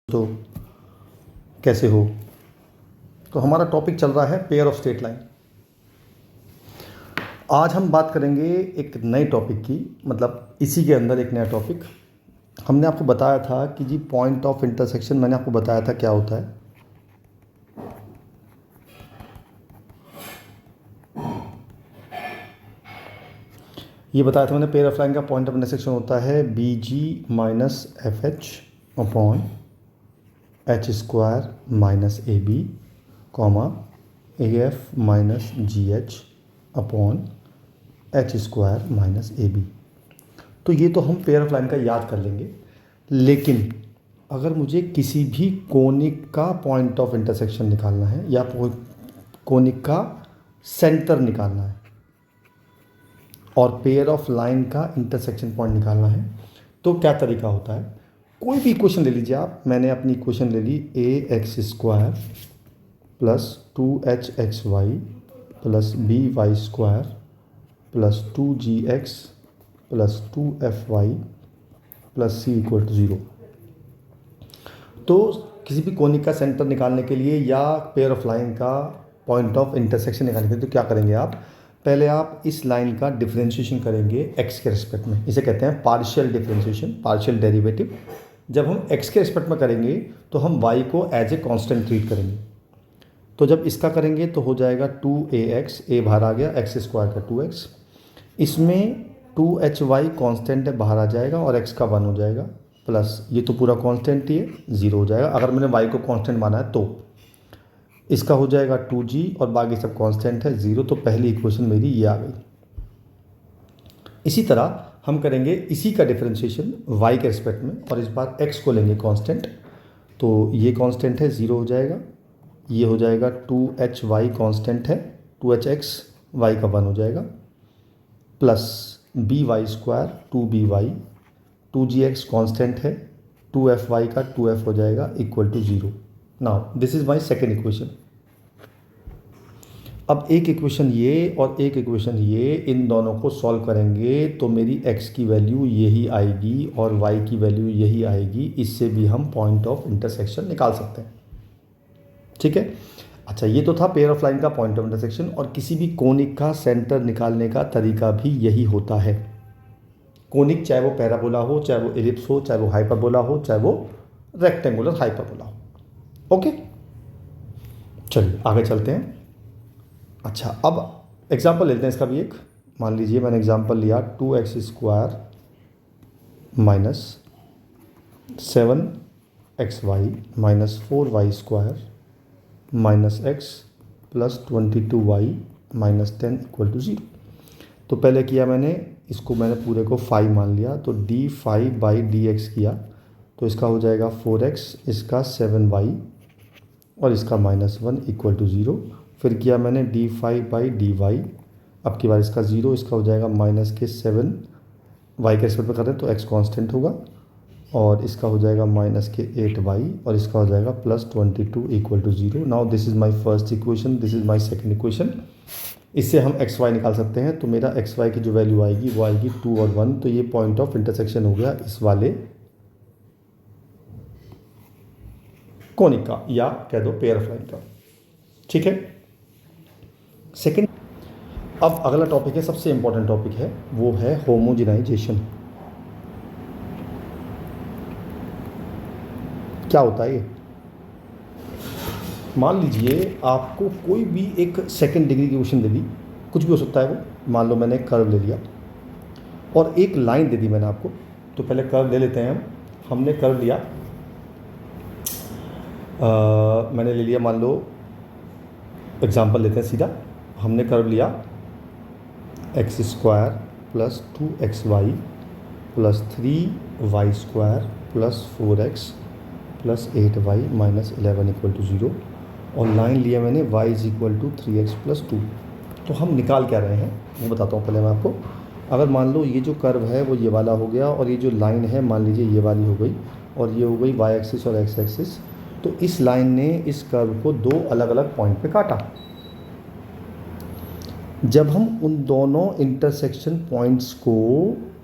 तो कैसे हो। तो हमारा टॉपिक चल रहा है पेयर ऑफ स्ट्रेट लाइन। आज हम बात करेंगे एक नए टॉपिक की, मतलब इसी के अंदर एक नया टॉपिक। हमने आपको बताया था कि जी पॉइंट ऑफ इंटरसेक्शन, मैंने आपको बताया था क्या होता है। ये बताया था मैंने, पेयर ऑफ लाइन का पॉइंट ऑफ इंटरसेक्शन होता है B G minus F H upon H square minus A B comma A F minus G H upon H square minus A B. तो ये तो हम पेयर ऑफ लाइन का याद कर लेंगे, लेकिन अगर मुझे किसी भी कोनिक का पॉइंट ऑफ इंटरसेक्शन निकालना है या कोनिक का सेंटर निकालना है और पेयर ऑफ लाइन का इंटरसेक्शन पॉइंट निकालना है, तो क्या तरीका होता है। कोई भी इक्वेशन ले लीजिए आप। मैंने अपनी इक्वेशन ले ली a x square plus 2hxy plus B Y square plus 2gx plus 2fy plus c equal to 0। तो किसी भी कोनिक का सेंटर निकालने के लिए या पेयर ऑफ लाइन का पॉइंट ऑफ इंटरसेक्शन निकालने के लिए तो क्या करेंगे आप, पहले आप इस लाइन का डिफरेंशिएशन करेंगे एक्स के रिस्पेक्ट में। इसे कहते हैं पार्शियल डिफरेंशिएशन, पार्शियल डेरिवेटिव। जब हम एक्स के रिस्पेक्ट में करेंगे तो हम वाई को एज ए कांस्टेंट ट्रीट करेंगे। तो जब इसका करेंगे तो हो जाएगा 2ax, ए बाहर आ गया, एक्स स्क्वायर का 2x, इसमें 2hy कांस्टेंट है, बाहर आ जाएगा और x का 1 हो जाएगा, प्लस ये तो पूरा कांस्टेंट ही है, 0 हो जाएगा। अगर मैंने y को कांस्टेंट माना है तो इसका हो जाएगा 2g और बाकी सब कांस्टेंट है, 0। तो पहली इक्वेशन मेरी ये आ गई। इसी तरह हम करेंगे इसी का डिफरेंशिएशन y के रिस्पेक्ट में, और इस बार x को लेंगे कांस्टेंट। तो ये कांस्टेंट है, 0 हो जाएगा। ये हो जाएगा 2hy कांस्टेंट है, 2hx, y का 1 हो जाएगा, plus B Y square 2by, 2gx constant है, 2fy का 2f हो जाएगा equal to 0। Now this is my second equation. अब एक इक्वेशन ये और एक इक्वेशन ये, इन दोनों को सॉल्व करेंगे तो मेरी x की वैल्यू यही आएगी और y की वैल्यू यही आएगी। इससे भी हम पॉइंट ऑफ इंटरसेक्शन निकाल सकते हैं, ठीक है। अच्छा, ये तो था पेयर ऑफ लाइन का पॉइंट ऑफ इंटरसेक्शन, और किसी भी कोनिक का सेंटर निकालने का तरीका भी यही होता है। कोनिक चाहे वो पैराबोला हो, चाहे वो एलिप्स हो, चाहे वो हाइपरबोला हो, चाहे वो रेक्टेंगुलर हाइपरबोला हो। ओके, चलिए आगे चलते हैं। अच्छा, अब एग्जाम्पल लेते हैं इसका भी एक। मान लीजिए मैंने एग्जाम्पल लिया 2x square minus 7xy minus 4y square minus x plus 22y minus 10 equal to 0। तो पहले किया मैंने, इसको मैंने पूरे को 5 मान लिया, तो d5/dx किया, तो इसका हो जाएगा 4x, इसका 7y और इसका -1 इक्वल टू 0। फिर किया मैंने d5/dy, अब की बार इसका 0, इसका हो जाएगा माइनस के 7, y के रिस्पेक्ट में कर रहे हैं तो x कांस्टेंट होगा, और इसका हो जाएगा माइनस के 8y और इसका हो जाएगा plus 22 equal to 0। Now this is my first equation, this is my second equation. इससे हम एक्स वाई निकाल सकते हैं। तो मेरा एक्स वाई की जो वैल्यू आएगी वो आएगी 2 और 1। तो ये पॉइंट ऑफ इंटरसेक्शन हो गया इस वाले कोनिक का, या कह दो पेयर ऑफ लाइन का, ठीक है। सेकंड, अब अगला टॉपिक है, सबसे इंपॉर्टेंट टॉपिक है, वो है होमोजेनाइजेशन। क्या होता है ये? मान लीजिए आपको कोई भी एक सेकंड डिग्री की इक्वेशन दे दी, कुछ भी हो सकता है वो। मान लो मैंने कर्व ले लिया और एक लाइन दे दी मैंने आपको। तो पहले कर्व ले लेते हैं हम। हमने कर्व लिया, मैंने ले लिया, मान लो एग्जांपल लेते हैं सीधा। हमने कर्व लिया X square plus 2xy plus 3y square plus 4x plus 8y minus 11 equal to 0, और लाइन लिया मैंने y is equal to 3x plus 2। तो हम निकाल क्या रहे हैं वो बताता हूँ पहले मैं आपको। अगर मान लो ये जो कर्व है वो ये वाला हो गया, और ये जो लाइन है मान लीजिए ये वाली हो गई, और ये हो गई y एक्सिस और x एक्सिस। तो इस लाइन ने इस कर्व को दो अलग अलग पॉइंट पे काटा। जब हम उन दोनों इंटरसेक्शन पॉइंट्स को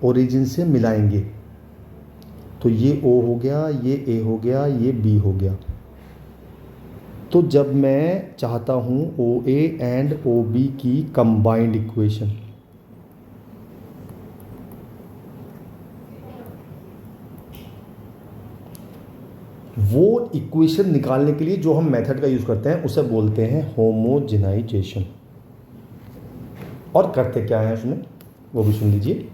ओरिजिन से मिलाएंगे तो तो ये O हो गया, ये A हो गया, ये B हो गया। तो जब मैं चाहता हूँ OA एंड OB की कंबाइंड इक्वेशन, वो इक्वेशन निकालने के लिए जो हम मेथड का यूज़ करते हैं उसे बोलते हैं होमोजेनाइजेशन। और करते क्या है उसमें वो भी सुन लीजिए।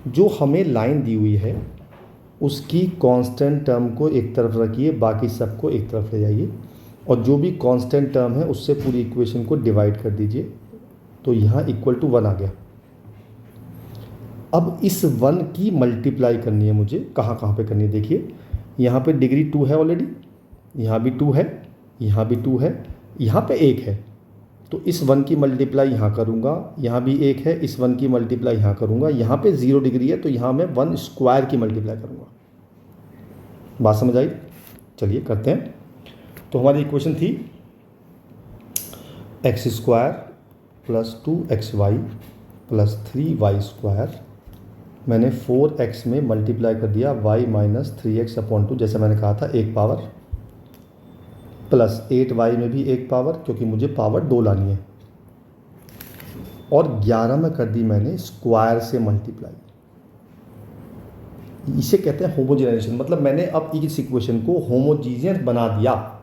जो हमें लाइन दी हुई है उसकी कांस्टेंट टर्म को एक तरफ रखिए, बाकी सबको एक तरफ ले जाइए, और जो भी कांस्टेंट टर्म है उससे पूरी इक्वेशन को डिवाइड कर दीजिए। तो यहाँ इक्वल टू 1 आ गया। अब इस 1 की मल्टीप्लाई करनी है मुझे। कहाँ कहाँ पे करनी है देखिए, यहाँ पे डिग्री 2 है ऑलरेडी, यहाँ भी 2 है, यहाँ भी 2 है, यहाँ पे 1 है। तो इस 1 की मल्टीप्लाई यहाँ करूँगा, यहाँ भी 1 है, इस 1 की मल्टीप्लाई यहाँ करूँगा, यहाँ पे 0 डिग्री है तो यहाँ मैं 1 स्क्वायर की मल्टीप्लाई करूँगा। बात समझ आई? चलिए करते हैं। तो हमारी इक्वेशन थी x square plus 2xy plus 3y square. मैंने 4x में मल्टीप्लाई कर दिया y माइनस 3x/2, जैसे मैंने कहा था 1 पावर, प्लस 8y में भी 1 पावर, क्योंकि मुझे पावर 2 लानी है, और 11 में कर दी मैंने स्क्वायर से मल्टीप्लाई। इसे कहते हैं होमोजेनाइजेशन। मतलब मैंने अब इस इक्वेशन को होमोजीनियस बना दिया।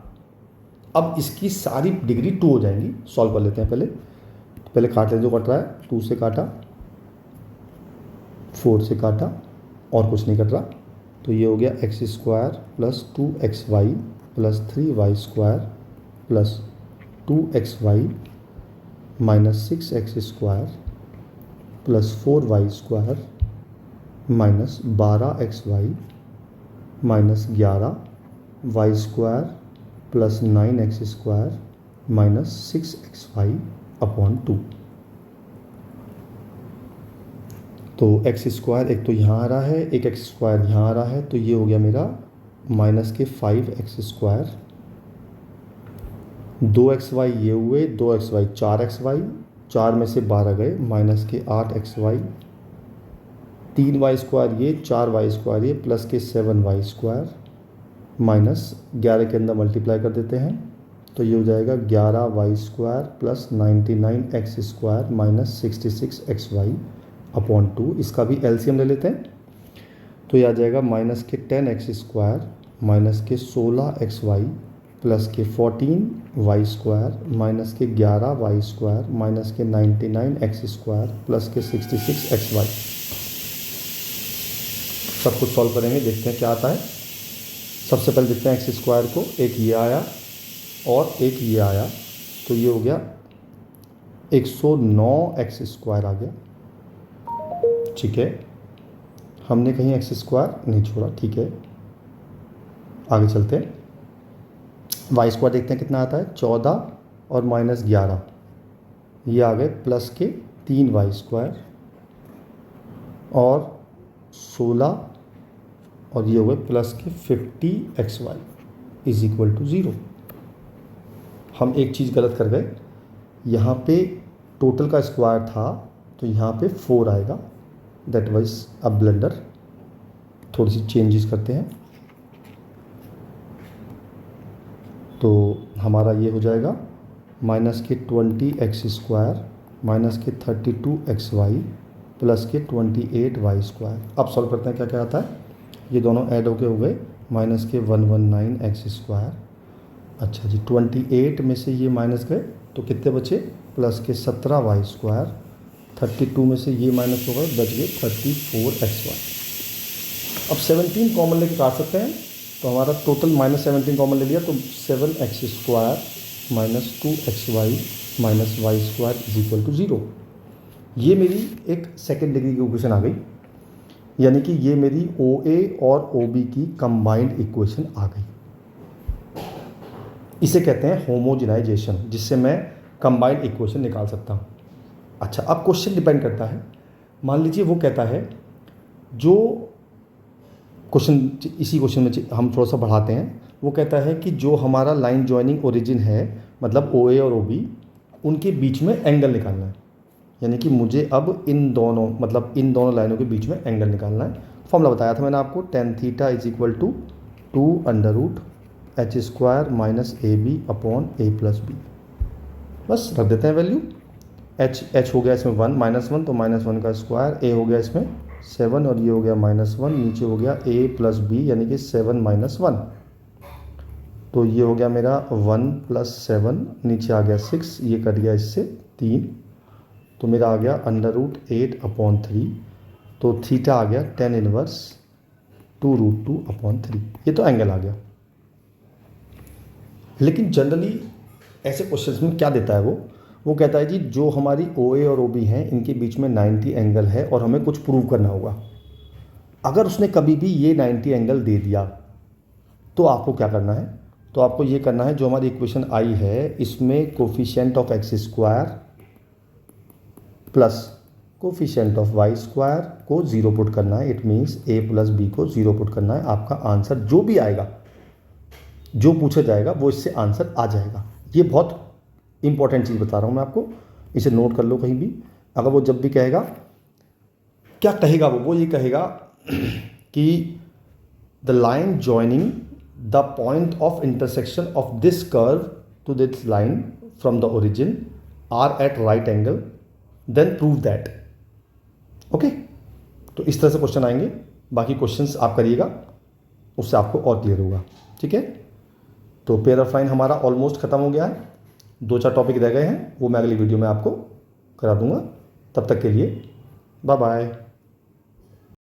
अब इसकी सारी डिग्री 2 हो जाएंगी। सॉल्व कर लेते हैं। पहले काट लेते, जो कट रहा है 2 से काटा, 4 से काटा, और कुछ नहीं कट रहा। तो ये हो गया x square plus 2xy plus 3y square plus 2xy minus 6x square plus 4y square minus 12xy minus 11y square plus 9x square minus 6xy/2। तो एक्स स्क्वायर एक तो यहाँ आ रहा है, एक एक्स स्क्वायर यहाँ आ रहा है, तो ये हो गया मेरा माइनस के 5x स्क्वायर, 2xy ये हुए, 2xy 4xy, 4 में से 12 गए, माइनस के 8xy, 3y स्क्वायर ये, 4y स्क्वायर ये, प्लस के 7y स्क्वायर, माइनस 11 के अंदर मल्टीप्लाई कर देते हैं, तो ये हो जाएगा 11y square plus 99x square minus 66xy/2। इसका भी एलसीएम ले लेते हैं, तो ये आ जाएगा माइनस के 10x स्क्वायर माइनस के 16xy प्लस के 14y स्क्वायर माइनस के 11y स्क्वायर माइनस के 99x स्क्वायर प्लस के 66xy। सब कुछ सॉल्व करेंगे, देखते हैं क्या आता है। सबसे पहले देखते हैं एक्स स्क्वायर को, एक ये आया और एक ये आया, तो ये हो गया 109x स्क्वायर आ गया। ठीक है, हमने कहीं एक्स स्क्वायर नहीं छोड़ा। ठीक है, आगे चलते हैं। वाई स्क्वायर देखते हैं कितना आता है, 14 और माइनस 11, ये आ गए प्लस के 3y स्क्वायर और 16, और ये हो गए प्लस के 50xy इज इक्वल टू 0। हम एक चीज़ गलत कर गए, यहाँ पे टोटल का स्क्वायर था तो यहाँ पे 4 आएगा, दैट वाज अ ब्लंडर। थोड़ी सी चेंजेस करते हैं, तो हमारा ये हो जाएगा माइनस के 20x स्क्वायर माइनस के 32xy प्लस के 28y स्क्वायर। अब सॉल्व करते हैं क्या क्या आता है। ये दोनों ऐड होके हो गए माइनस के 119x स्क्वायर। अच्छा जी, 28 में से ये माइनस गए तो कितने बचे, प्लस के 17y स्क्वायर, 32 में से ये माइनस हो गए, बच गए 34xy। अब 17 कॉमन लेके काट सकते हैं, तो हमारा टोटल माइनस 17 कॉमन ले लिया, तो 7x square minus 2xy minus y square is equal to 0। ये मेरी एक सेकेंड डिग्री की इक्वेशन आ गई, यानी कि ये मेरी OA और OB की कंबाइंड इक्वेशन आ गई। इसे कहते हैं होमोजेनाइजेशन, जिससे मैं कंबाइंड इक्वेशन निकाल सकता हूँ। अच्छा, अब क्वेश्चन डिपेंड करता है। मान लीजिए वो कहता है, जो क्वेश्चन, इसी क्वेश्चन में हम थोड़ा सा बढ़ाते हैं। वो कहता है कि जो हमारा लाइन जॉइनिंग ओरिजिन है, मतलब OA और OB, उनके बीच में एंगल निकालना है। यानी कि मुझे अब इन दोनों, मतलब इन दोनों लाइनों के बीच में एंगल निकालना है। फॉर्मूला बताया था मैंने आपको, tan theta is equal to 2√h² minus AB upon A+B। बस रख देते हैं वैल्यू। h हो गया इसमें 1 -1 तो -1 का स्क्वायर, a हो गया इसमें 7 और ये हो गया -1, नीचे हो गया A+B यानी कि 7 - 1, तो ये हो गया मेरा 1 + 7, नीचे आ गया 6, ये कट गया इससे 3, तो मेरा आ गया √8/3, तो थीटा आ गया tan इनवर्स 2√2/3। ये तो एंगल आ गया। लेकिन जनरली ऐसे क्वेश्चंस में क्या देता है वो कहता है जी जो हमारी OA और OB हैं इनके बीच में 90 एंगल है और हमें कुछ प्रूव करना होगा। अगर उसने कभी भी ये 90 एंगल दे दिया तो आपको क्या करना है, तो आपको ये करना है, जो हमारी इक्वेशन आई है इसमें coefficient of x² plus coefficient of y² को 0 पुट करना है। इट मीन्स A+B को 0 पुट करना है। आपका आंसर जो भी आएगा, जो पूछा जाएगा वो इससे आंसर आ जाएगा। ये बहुत इंपॉर्टेंट चीज़ बता रहा हूँ मैं आपको, इसे नोट कर लो कहीं भी। अगर वो जब भी कहेगा, क्या कहेगा वो ये कहेगा कि the line joining the point of intersection of this curve to this line from the origin are at right angle, then prove that. Okay, तो इस तरह से क्वेश्चन आएंगे। बाकी क्वेश्चंस आप करिएगा, उससे आपको और क्लियर होगा। ठीक है, तो पेयर ऑफ लाइन हमारा ऑलमोस्ट ख़त्म हो गया है। 2-4 टॉपिक रह गए हैं, वो मैं अगली वीडियो में आपको करा दूंगा। तब तक के लिए बाय बाय।